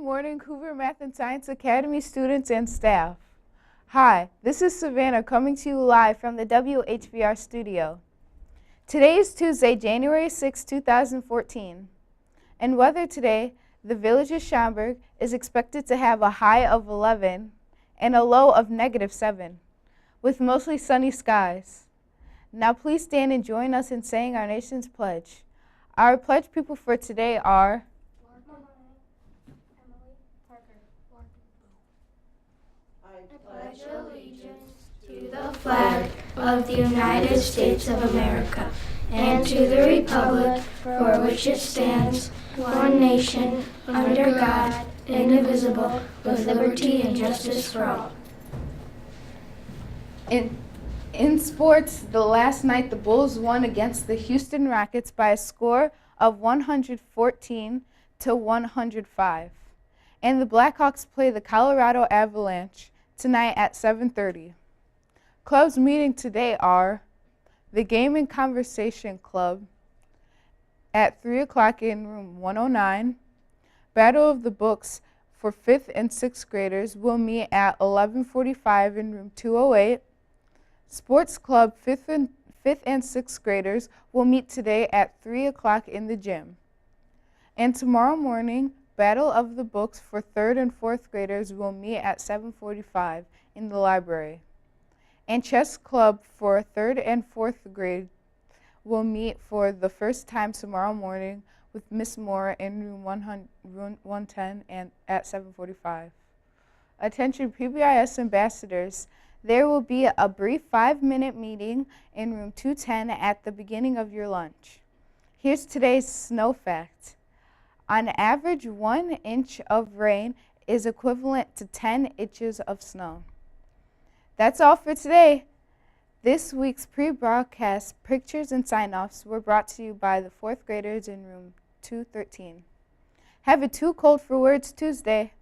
morning, Hoover Math and Science Academy students and staff. Hi, this is Savannah coming to you live from the WHVR studio. Today is Tuesday, January 6, 2014. And weather today, the village of Schaumburg is expected to have a high of 11 and a low of -7, with mostly sunny skies. Now please stand and join us in saying our nation's pledge. Our pledge people for today are I pledge allegiance to the flag of the United States of America and to the republic for which it stands, one nation, under God, indivisible, with liberty and justice for all. In sports, last night the Bulls won against the Houston Rockets by a score of 114 to 105. And the Blackhawks play the Colorado Avalanche tonight at 7:30. Clubs meeting today are the Game and Conversation Club at 3 o'clock in room 109. Battle of the Books for 5th and 6th graders will meet at 11:45 in room 208. Sports Club 5th and 6th graders will meet today at 3 o'clock in the gym. And tomorrow morning, Battle of the Books for 3rd and 4th graders will meet at 7:45 in the library. And Chess Club for 3rd and 4th grade will meet for the first time tomorrow morning with Miss Moore in room 110 and at 7:45. Attention PBIS ambassadors, there will be a brief 5-minute meeting in room 210 at the beginning of your lunch. Here's today's snow fact. On average, 1 inch of rain is equivalent to 10 inches of snow. That's all for today. This week's pre-broadcast pictures and sign-offs were brought to you by the 4th graders in room 213. Have a Too Cold for Words Tuesday.